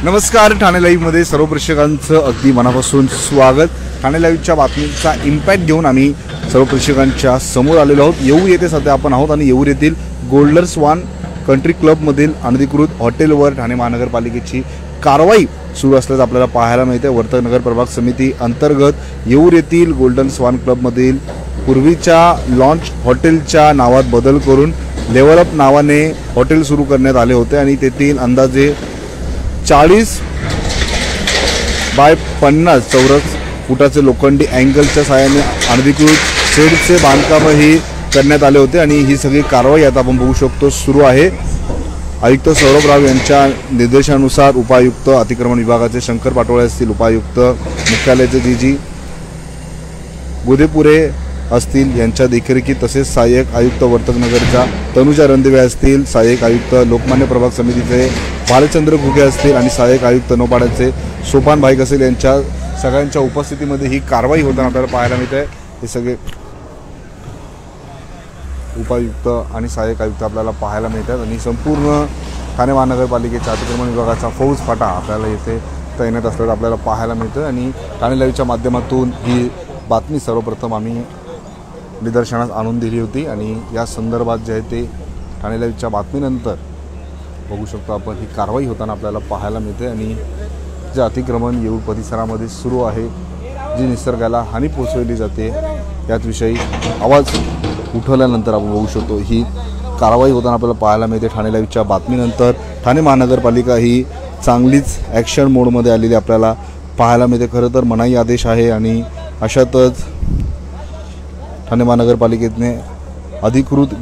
नमस्कार, ठाणे लाईव्हमध्ये सर्व प्रेक्षकांचं अगदी मनापासून स्वागत। ठाणे लाईव्हच्या बातमीचा इम्पॅक्ट घेऊन आम्ही सर्व प्रेक्षकांच्या समोर आलेलो आहोत। येऊर येथे सध्या आपण आहोत आणि येऊर येथील गोल्डन स्वान कंट्री क्लबमधील अनधिकृत हॉटेलवर ठाणे महानगरपालिकेची कारवाई सुरू असल्याचं आपल्याला पाहायला मिळते। वर्तक नगर प्रभाग समिती अंतर्गत येऊर येथील गोल्डन स्वान क्लबमधील पूर्वीच्या लॉन्च हॉटेलच्या नावात बदल करून लेवल अप नावाने हॉटेल सुरू करण्यात आले होते आणि तेथील अंदाजे 40 बाय 50 चौरस फुटाचे लोखंडी अँगलच्या सहाय्याने अनधिकृत शेडचे बांधकामही करण्यात आले होते आणि ही सगळी कारवाई आता आपण बघू शकतो सुरू आहे। आयुक्त सौरभ राव यांच्या निर्देशानुसार उपायुक्त अतिक्रमण विभागाचे शंकर पाटोळे असतील, उपायुक्त मुख्यालयाचे जी गोदेपुरे असतील यांच्या देखरेखीत, तसेच सहाय्यक आयुक्त वर्तक नगरच्या तनुजा रणदिवे असतील, सहाय्यक आयुक्त लोकमान्य प्रभाग समितीचे भालचंद्र घुगे असतील आणि सहाय्यक आयुक्त नौपाड्याचे सोपान भाईक असेल यांच्या सगळ्यांच्या उपस्थितीमध्ये ही कारवाई होताना आपल्याला पाहायला मिळते। हे सगळे उपायुक्त आणि सहाय्यक आयुक्त आपल्याला पाहायला मिळतात आणि संपूर्ण ठाणे महानगरपालिकेच्या अतिक्रमण विभागाचा फौज फाटा आपल्याला येथे तैनात असल्याचं आपल्याला पाहायला मिळतं आणि ठाणे लाईव्हच्या माध्यमातून ही बातमी सर्वप्रथम आम्ही निदर्शनास आणून दिली होती आणि या संदर्भात जे आहे ते ठाणे लाईव्हच्या बातमीनंतर बघू शकतो आपण ही कारवाई होताना आपल्याला पाहायला मिळते आणि जे अतिक्रमण येऊर परिसरामध्ये सुरू आहे, जी निसर्गाला हानी पोहोचवली जाते याविषयी आवाज उठवल्यानंतर आपण बघू शकतो ही कारवाई होताना आपल्याला पाहायला मिळते। ठाणे लाईव्हच्या बातमीनंतर ठाणे महानगरपालिका ही चांगलीच ॲक्शन मोडमध्ये आलेली आपल्याला पाहायला मिळते। खरं तर मनाई आदेश आहे आणि अशातच ठाणे महानगरपालिकेने अधिकृत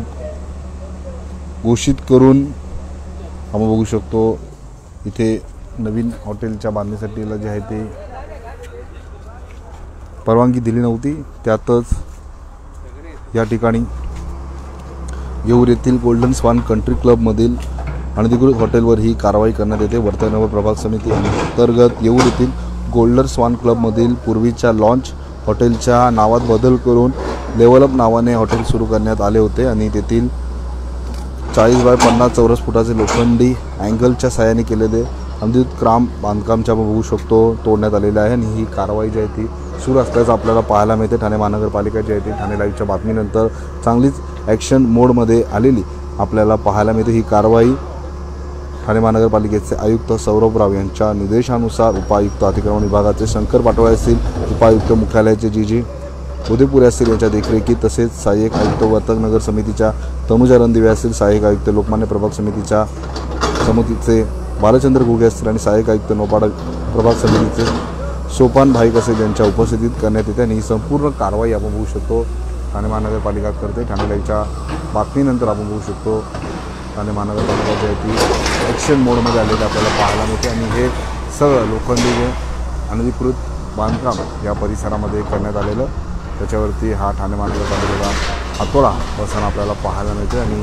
घोषित करून आपण बघू शकतो इथे नवीन हॉटेलच्या बांधणीसाठीला जे आहे ते परवानगी दिली नव्हती। त्यातच या ठिकाणी येऊर येथील गोल्डन स्वान कंट्री क्लबमधील अनधिकृत हॉटेलवर ही कारवाई करण्यात येते। वर्तक नगर प्रभाग समिती अंतर्गत येऊर येथील गोल्डन स्वान क्लबमधील पूर्वीच्या लॉन्च हॉटेलच्या नावात बदल करून लेवल अप नावाने हॉटेल सुरू करण्यात आले होते आणि तेथील 40 बाय 50 चौरस फुटाचे लोखंडी अँगलच्या सहाय्याने केलेले अनधिकृत क्राम बांधकामच्या आपण बघू शकतो तोडण्यात आलेले आहे आणि ही कारवाई जी आहे ती सुरू असल्याचं आपल्याला पाहायला मिळते। ठाणे महानगरपालिका जी आहे ती ठाणे लाईव्हच्या बातमीनंतर चांगलीच ॲक्शन मोडमध्ये आलेली आपल्याला पाहायला मिळते। ही कारवाई ठाणे महानगरपालिकेचे आयुक्त सौरभ राव यांच्या निर्देशानुसार उपायुक्त अतिक्रमण विभागाचे शंकर पाटोळे असतील, उपायुक्त मुख्यालयाचे जी गोदेपुरे असतील यांच्या देखरेखीत, तसेच सहाय्यक आयुक्त वर्तक नगर समितीच्या तनुजा रणदिवे असतील, सहाय्यक आयुक्त लोकमान्य प्रभाग समितीचे भालचंद्र घुगे असतील आणि सहाय्यक आयुक्त नौपाडा प्रभाग समितीचे सोपान भाईक असेल यांच्या उपस्थितीत करण्यात येते आणि ही संपूर्ण कारवाई आपण बघू शकतो ठाणे महानगरपालिका करते। ठाणे लाईव्हच्या बातमीनंतर आपण बघू शकतो ठाणे महानगरपालिका जी आहे ती ॲक्शन मोडमध्ये आलेली आपल्याला पाहायला मिळते आणि हे सगळं लोखंडी जे अनधिकृत बांधकाम या परिसरामध्ये करण्यात आलेलं त्याच्यावरती हा ठाणे महानगरपालिकेचा हातोडा बसताना आपल्याला पाहायला मिळते आणि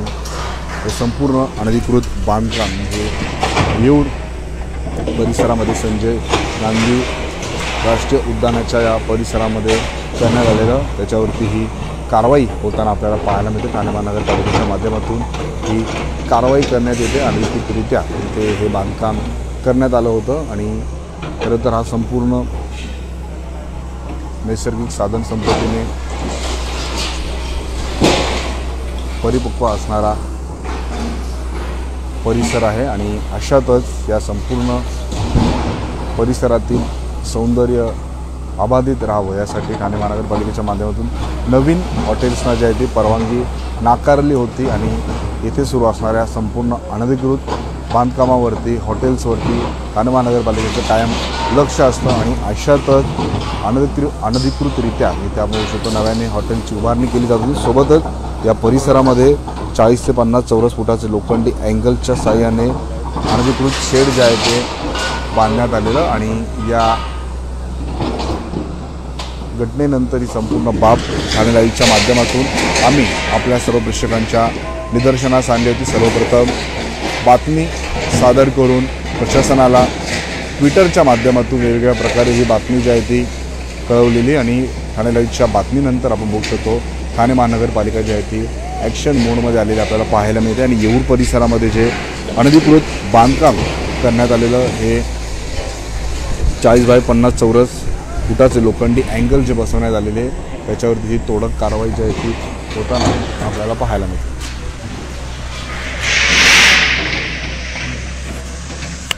हे संपूर्ण अनधिकृत बांधकाम हे येऊर परिसरामध्ये संजय गांधी राष्ट्रीय उद्यानाच्या या परिसरामध्ये करण्यात आलेलं त्याच्यावरती ही कारवाई होताना आपल्याला पाहायला मिळते। ठाणे महानगरपालिकेच्या माध्यमातून ही कारवाई करण्यात येते। अनधिकृतरित्या इथे हे बांधकाम करण्यात आलं होतं आणि खरं तर हा संपूर्ण नैसर्गिक साधन संपत्तीने परिपक्व असणारा परिसर आहे आणि अशातच या संपूर्ण परिसरातील सौंदर्य अबाधित राहावं यासाठी ठाणे महानगरपालिकेच्या माध्यमातून नवीन हॉटेल्सना जी आहे ती परवानगी नाकारली होती आणि येथे सुरू असणाऱ्या संपूर्ण अनधिकृत बांधकामावरती हॉटेल्सवरती ठाणे महानगरपालिकेचं कायम लक्ष असतं आणि अशातच अनधिकृतरित्या इथे आपण बघू शकतो नव्याने हॉटेलची उभारणी केली जात होती। सोबतच या परिसरामध्ये 40 ते 50 चौरस फुटाचे लोखंडी अँगलच्या साहाय्याने अनधिकृत शेड जे आहे ते बांधण्यात आलेलं आणि या घटनेनंतर ही संपूर्ण बाब ठाणे लाईव्हच्या माध्यमातून आम्ही आपल्या सर्व प्रेक्षकांच्या निदर्शनास आणली होती। सर्वप्रथम बातमी सादर करून प्रशासनाला ट्विटरच्या माध्यमातून वेगवेगळ्या प्रकारे ही बातमी जी आहे ती कळवलेली आणि ठाणे लाईव्हच्या बातमीनंतर आपण बघू शकतो ठाणे महानगरपालिका जी आहे ती ॲक्शन मोडमध्ये आलेली आपल्याला पाहायला मिळते आणि येऊर परिसरामध्ये जे अनधिकृत बांधकाम करण्यात आलेलं हे 40 बाय 50 चौरस फुटाचे लोखंडी अँगल जे बसवण्यात आलेले आहे त्याच्यावरती ही तोडक कारवाई जी आहे ती होताना आपल्याला पाहायला मिळते।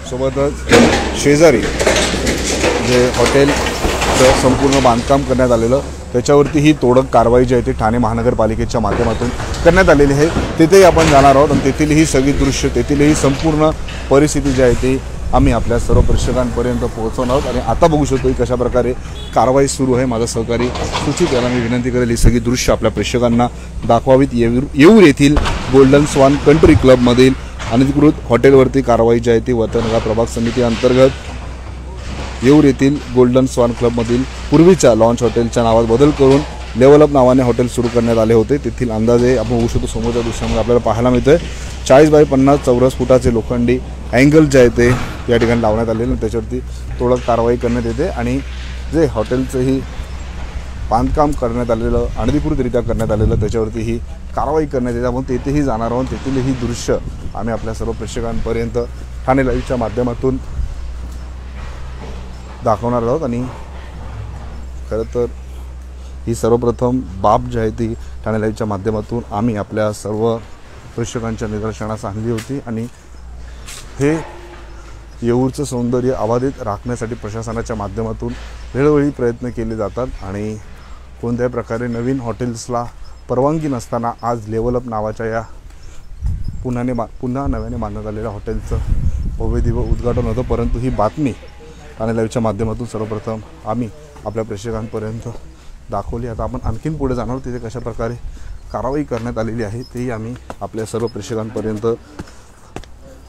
सोबतच शेजारी जे हॉटेलचं संपूर्ण बांधकाम करण्यात आलेलं त्याच्यावरती ही तोडक कारवाई जी आहे ती ठाणे महानगरपालिकेच्या माध्यमातून करण्यात आलेली आहे। तिथेही आपण जाणार आहोत आणि तेथील ही सगळी दृश्य तेथील ही संपूर्ण परिस्थिती जी आहे ती आम्ही आपल्या सर्व प्रेक्षकांपर्यंत पोहोचवणार आहोत। आणि आता बघू शकतो की कशा प्रकारे कारवाई सुरू आहे। माझा सहकारी सुचित याला मी विनंती करेल ही सगळी दृश्य आपल्या प्रेक्षकांना दाखवावीत। येऊर येथील गोल्डन स्वान कंट्री क्लबमधील अनधिकृत हॉटेलवरती कारवाई जी आहे ती वर्तनगर प्रभाग समिती अंतर्गत येऊर येथील गोल्डन स्वान क्लबमधील पूर्वीच्या लॉन्च हॉटेलच्या नावात बदल करून लेवल अप नावाने हॉटेल सुरू करण्यात आले होते। तेथील अंदाजे आपण बघू शकतो समोरच्या दृश्यामध्ये आपल्याला पाहायला मिळतंय 40 बाय 50 चौरस फुटाचे लोखंडी अँगल जे आहे ते या ठिकाणी लावण्यात आलेले त्याच्यावरती तोडक कारवाई करण्यात येते आणि जे हॉटेलचंही बांधकाम करण्यात आलेलं अनधिकृतरित्या करण्यात आलेलं त्याच्यावरती ही कारवाई करण्यात येते। आपण तेथेही जाणार आहोत। तेथील ही दृश्य आम्ही आपल्या सर्व प्रेक्षकांपर्यंत ठाणे लाईव्हच्या माध्यमातून दाखवणार आहोत। आणि खरं तर ही सर्वप्रथम बाब जी आहे ती ठाणे लाईव्हच्या माध्यमातून आम्ही आपल्या सर्व प्रेक्षकांच्या निदर्शनास आणली होती। आणि हे येऊरचं सौंदर्य अबाधित राखण्यासाठी प्रशासनाच्या माध्यमातून वेळोवेळी प्रयत्न केले जातात आणि कोणत्याही प्रकारे नवीन हॉटेल्सला परवानगी नसताना आज लेवल अप नावाच्या या पुन्हा नव्याने बांधण्यात आलेल्या हॉटेलचं भव्य दिव्य उद्घाटन होतं। परंतु ही बातमी ठाणे लाईव्हच्या माध्यमातून सर्वप्रथम आम्ही आपल्या प्रेक्षकांपर्यंत दाखवली। आता आपण आणखीन पुढे जाणार तिथे कशा प्रकारे कारवाई करण्यात आलेली आहे तेही आम्ही आपल्या सर्व प्रेक्षकांपर्यंत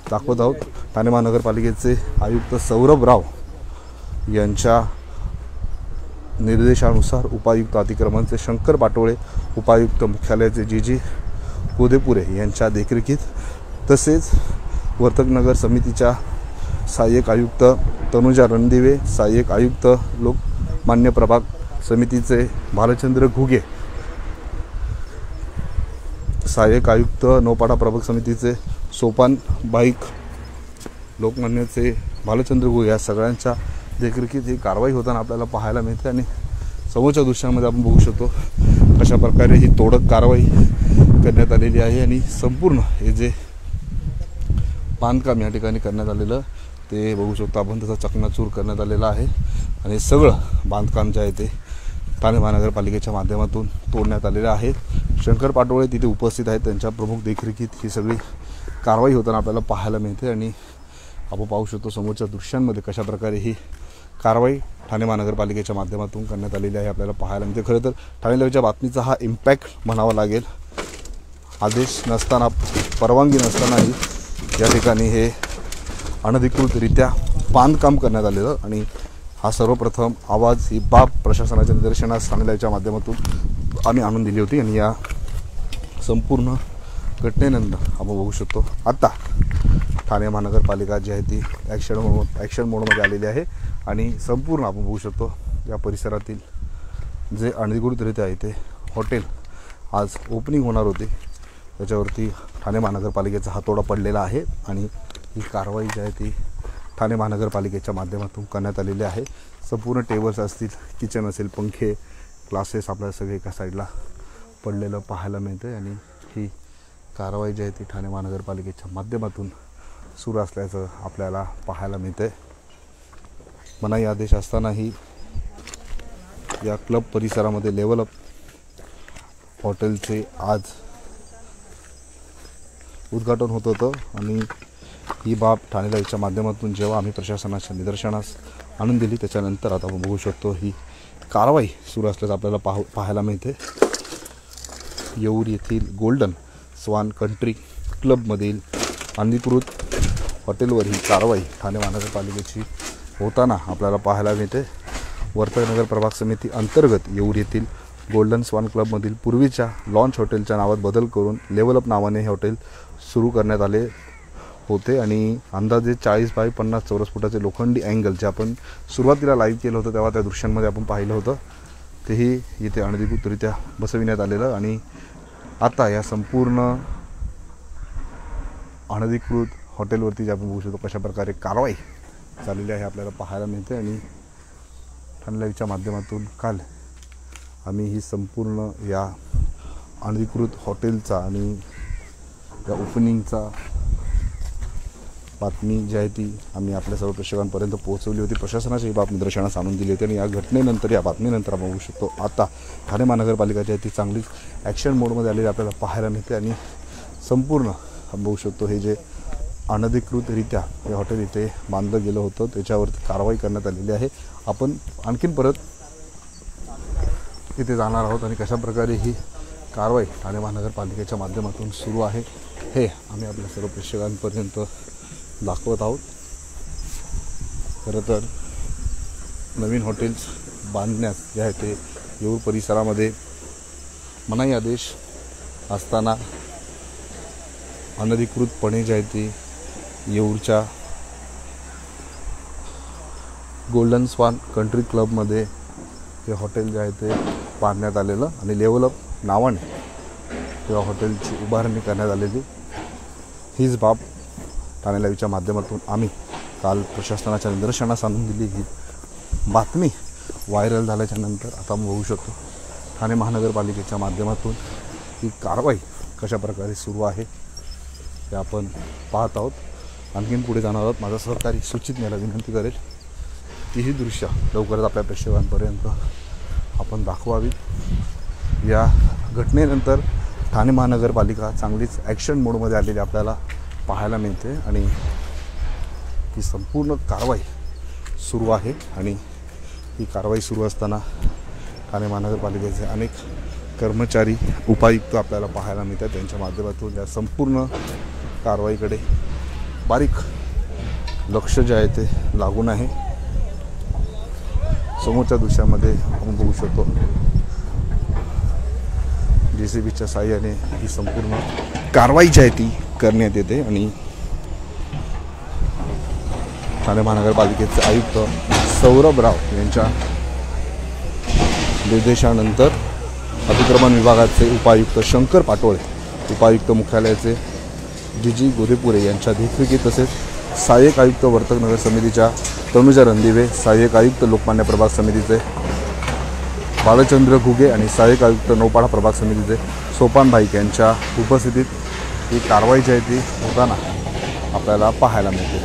दाखवत आहोत। ठाणे महानगरपालिकेचे आयुक्त सौरभ राव यांच्या निर्देशानुसार उपायुक्त अतिक्रमणचे शंकर पाटोळे, उपायुक्त मुख्यालयाचे जी कोदेपुरे यांच्या देखरेखीत तसेच वर्तकनगर समितीच्या सहाय्यक आयुक्त तनुजा रणदिवे, सहाय्यक आयुक्त लोकमान्य प्रभाग समितीचे भालचंद्र घुगे, सहाय्यक आयुक्त नौपाडा प्रभाग समितीचे सोपान बाईक, लोकमान्यचे भालचंद्र घुगे या सगळ्यांच्या देखरेखीत ही कारवाई होताना आपल्याला पाहायला मिळते। आणि समोरच्या दृश्यामध्ये आपण बघू शकतो कशा प्रकारे ही तोडक कारवाई करण्यात आलेली आहे आणि संपूर्ण हे जे बांधकाम या ठिकाणी करण्यात आलेलं ते बघू शकतो आपण त्याचा चकनाचूर करण्यात आलेला आहे आणि सगळं बांधकाम जे आहे ते ठाणे महानगरपालिकेच्या माध्यमातून तोडण्यात आलेलं आहे। शंकर पाटोळे तिथे उपस्थित आहेत, त्यांच्या प्रमुख देखरेखीत ही सगळी कारवाई होताना आपल्याला पाहायला मिळते। आणि आपण पाहू शकतो समोरच्या दृश्यांमध्ये कशा प्रकारे ही कारवाई ठाणे महानगरपालिकेच्या माध्यमातून करण्यात आलेली आहे आपल्याला पाहायला मिळते। खरं तर ठाणे लाईव्हच्या बातमीचा हा इम्पॅक्ट म्हणावा लागेल। आदेश नसताना, परवानगी नसतानाही या ठिकाणी हे अनधिकृतरित्या बांधकाम करण्यात आलेलं आणि हा सर्वप्रथम आवाज ही बाब प्रशासनाच्या निदर्शनास ठाणे लाईव्हच्या माध्यमातून आम्ही आणून दिली होती। आणि या संपूर्ण घटनेनंतर आपण बघू शकतो आता ठाणे महानगरपालिका जी आहे ती ॲक्शन मोडमध्ये आलेली आहे आणि संपूर्ण आपण बघू शकतो या परिसरातील जे अनधिकृतरित्या आहे ते हॉटेल आज ओपनिंग होणार होते त्याच्यावरती ठाणे महानगरपालिकेचा हातोडा पडलेला आहे आणि ही कारवाई जी आहे ती ठाणे महानगरपालिकेच्या माध्यमातून करण्यात आलेली आहे। संपूर्ण टेबल्स असतील, किचन असेल, पंखे, ग्लासेस आपल्याला सगळे एका साईडला पडलेलं पाहायला मिळतं आणि ही कारवाई जी आहे ती ठाणे महानगरपालिकेच्या माध्यमातून सुरू असल्याचं आपल्याला पाहायला मिळतं आहे। मनाई आदेश असतानाही या क्लब परिसरामध्ये लेवल अप हॉटेलचे आज उद्घाटन होत होतं आणि ही बाब ठाणे लाईव्हच्या माध्यमातून जेव्हा आम्ही प्रशासनाच्या निदर्शनास आणून दिली त्याच्यानंतर आता आपण बघू शकतो ही कारवाई सुरू असल्याचं आपल्याला पाहायला मिळते। येऊर येथील गोल्डन स्वान कंट्री क्लबमधील अनधिकृत हॉटेलवर ही कारवाई ठाणे महानगरपालिकेची होताना आपल्याला पाहायला मिळते। वर्तकनगर प्रभाग समिती अंतर्गत येऊर येथील गोल्डन स्वान क्लबमधील पूर्वीच्या लॉन्च हॉटेलच्या नावात बदल करून लेवल अप नावाने हे हॉटेल सुरू करण्यात आले होते आणि अंदाजे 40 बाय 50 चौरस फुटाचे लोखंडी अँगल जे आपण सुरुवातीला लाईव्ह केलं होतं तेव्हा त्या दृश्यांमध्ये आपण पाहिलं होतं तेही इथे अनधिकृतरित्या बसविण्यात आलेलं आणि आता या संपूर्ण अनधिकृत हॉटेलवरती जे आपण बघू शकतो कशा प्रकारे कारवाई झालेली आहे आपल्याला पाहायला मिळते। आणि ठाणे लाईव्हच्या माध्यमातून काल आम्ही ही संपूर्ण या अनधिकृत हॉटेलचा आणि या ओपनिंगचा बातमी जी आहे ती आम्ही आपल्या सर्व प्रेक्षकांपर्यंत पोहोचवली होती। प्रशासनाची ही बाब निदर्शनास आणून दिली होती आणि या घटनेनंतर, या बातमीनंतर आपण बघू शकतो आता ठाणे महानगरपालिका जी आहे ती चांगलीच ॲक्शन मोडमध्ये आलेली आपल्याला पाहायला मिळते। आणि संपूर्ण आपण बघू शकतो हे जे अनधिकृतरित्या हे हॉटेल इथे बांधलं गेलं होतं त्याच्यावरती कारवाई करण्यात आलेली आहे। आपण आणखीन परत इथे जाणार आहोत आणि कशा प्रकारे ही कारवाई ठाणे महानगरपालिकेच्या माध्यमातून सुरू आहे हे आम्ही आपल्या सर्व प्रेक्षकांपर्यंत दाखवत आहोत। खरं तर नवीन हॉटेल्स बांधण्यास जे आहे ते येऊर परिसरामध्ये मनाई आदेश असताना अनधिकृतपणे जे आहे ती येऊरच्या गोल्डन स्वान कंट्री क्लबमध्ये हे हॉटेल जे आहे ते बांधण्यात आलेलं आणि लेवल अप नावाने त्या हॉटेलची उभारणी करण्यात आलेली। हीच बाब ठाणे लाईव्हच्या माध्यमातून आम्ही काल प्रशासनाच्या निदर्शनास आणून दिली। ही बातमी व्हायरल झाल्याच्या नंतर आता आपण बघू शकतो ठाणे महानगरपालिकेच्या माध्यमातून ही कारवाई कशा प्रकारे सुरू आहे ते आपण पाहत आहोत। आणखीन पुढे जाणार आहोत। माझा सहकारी सुचित मला विनंती करेल की ही दृश्य लवकरच आपल्या प्रेक्षकांपर्यंत आपण दाखवावीत। या घटनेनंतर ठाणे महानगरपालिका चांगलीच ॲक्शन मोडमध्ये आलेली आपल्याला पाहायला मिळते आणि ही संपूर्ण कारवाई सुरू आहे। आणि ही कारवाई सुरू असताना ठाणे महानगरपालिकेचे अनेक कर्मचारी, उपायुक्त आपल्याला पाहायला मिळतात। त्यांच्या माध्यमातून या संपूर्ण कारवाईकडे बारीक लक्ष जे आहे ते लागून आहे। समोरच्या दृश्यामध्ये आपण बघू शकतो JCBच्या साहाय्याने ही संपूर्ण कारवाई जी आहे ती करण्यात येते आणि ठाणे महानगरपालिकेचे आयुक्त सौरभ राव यांच्या निर्देशानंतर अतिक्रमण विभागाचे उपायुक्त शंकर पाटोळे, उपायुक्त मुख्यालयाचे DG गोदेपुरे यांच्या देखरेखीत तसेच सहाय्यक आयुक्त वर्तक नगर समितीच्या तनुजा रणदिवे, सहाय्यक आयुक्त लोकमान्य प्रभाग समितीचे बालचंद्र घुगे आणि सहाय्यक आयुक्त नौपाडा प्रभाग समितीचे सोपान भाईक यांच्या उपस्थितीत ही कारवाई जी आहे ती होताना आपल्याला पाहायला मिळते।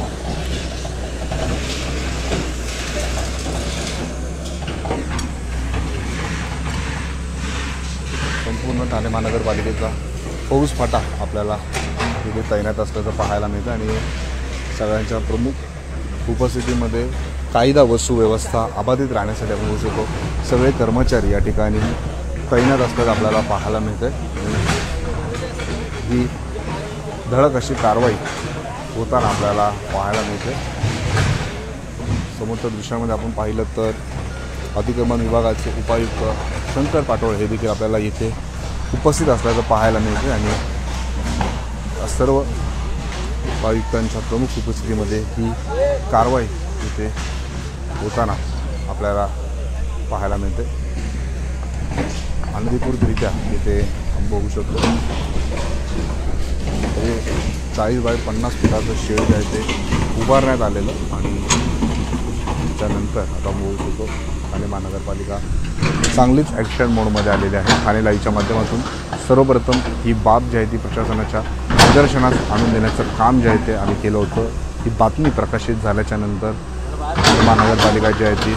संपूर्ण ठाणे महानगरपालिकेचा फौज फाटा आपल्याला तिथे तैनात असल्याचं पाहायला मिळतं आणि सगळ्यांच्या प्रमुख उपस्थितीमध्ये कायदा व सुव्यवस्था अबाधित राहण्यासाठी आपण बघू शकतो सगळे कर्मचारी या ठिकाणी तैनात असल्याचं आपल्याला पाहायला मिळतं। ही धडक अशी कारवाई होताना आपल्याला पाहायला मिळते। समोरच्या दृश्यामध्ये आपण पाहिलं तर अतिक्रमण विभागाचे उपायुक्त शंकर पाटोळे हे देखील आपल्याला इथे उपस्थित असल्याचं पाहायला मिळते आणि सर्व उपायुक्तांच्या प्रमुख उपस्थितीमध्ये ही कारवाई इथे होताना आपल्याला पाहायला मिळते। अनधिकृतरित्या इथे आपण बघू शकतो हे 40 बाय 50 फुटाचं शेड जे आहे ते उभारण्यात आलेलं आणि त्यानंतर आता बघू शकतो ठाणे महानगरपालिका चांगलीच ॲक्शन मोडमध्ये आलेली आहे। ठाणे लाईव्हच्या माध्यमातून सर्वप्रथम ही बाब जी आहे ती प्रशासनाच्या निदर्शनास आणून देण्याचं काम जे आहे ते आम्ही केलं होतं। ही बातमी प्रकाशित झाल्याच्या नंतर महानगरपालिका जी आहे ती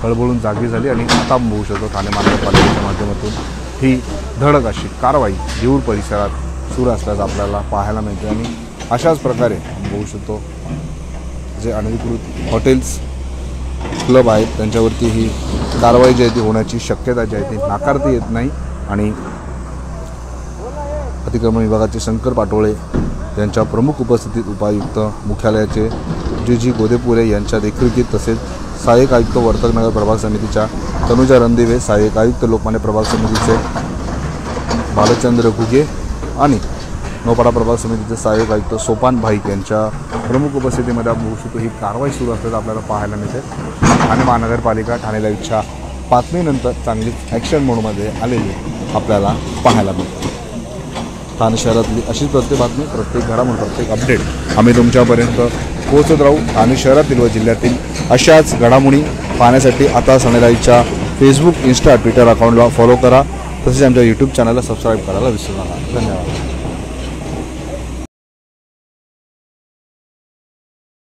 हळबळून जागी झाली आणि आता बघू शकतो ठाणे महानगरपालिकेच्या माध्यमातून ही धडक अशी कारवाई येऊर परिसरात सुरू असल्याचं आपल्याला पाहायला मिळते आणि अशाच प्रकारे बघू शकतो जे अनधिकृत हॉटेल्स क्लब आहेत त्यांच्यावरती ही कारवाई जी आहे ती होण्याची शक्यता जी आहे ती नाकारता येत नाही। आणि अतिक्रमण विभागाचे शंकर पाटोळे यांच्या प्रमुख उपस्थितीत उपायुक्त मुख्यालयाचे DG गोदेपुरे यांच्या देखरेखीत तसेच सहाय्यक आयुक्त वर्तक नगर प्रभाग समितीच्या तनुजा रणदिवे, सहाय्यक आयुक्त लोकमान्य प्रभाग समितीचे बालचंद्र घुगे आणि नौपाडा प्रभाग समितीचे सहाय्यक आयुक्त सोपान भाईक यांच्या प्रमुख उपस्थितीमध्ये आपण बघू शकतो ही कारवाई सुरू असल्याचं आपल्याला पाहायला मिळते। ठाणे महानगरपालिका ठाणे लाईव्हच्या बातमीनंतर चांगलीच ॲक्शन मोडमध्ये आलेली आपल्याला पाहायला मिळते। ठाणे शहरातली अशीच प्रत्येक बातमी, प्रत्येक घडामोड, प्रत्येक अपडेट आम्ही तुमच्यापर्यंत पोहोचत राहू आणि शहरातील व जिल्ह्यातील अशाच घडामोडी पाहण्यासाठी आता सनराईजच्या फेसबुक, इंस्टा, ट्विटर अकाउंटला फॉलो करा. तसेच आमच्या यूट्यूब चॅनलला सबस्क्राईब करायला विसरू नका. धन्यवाद.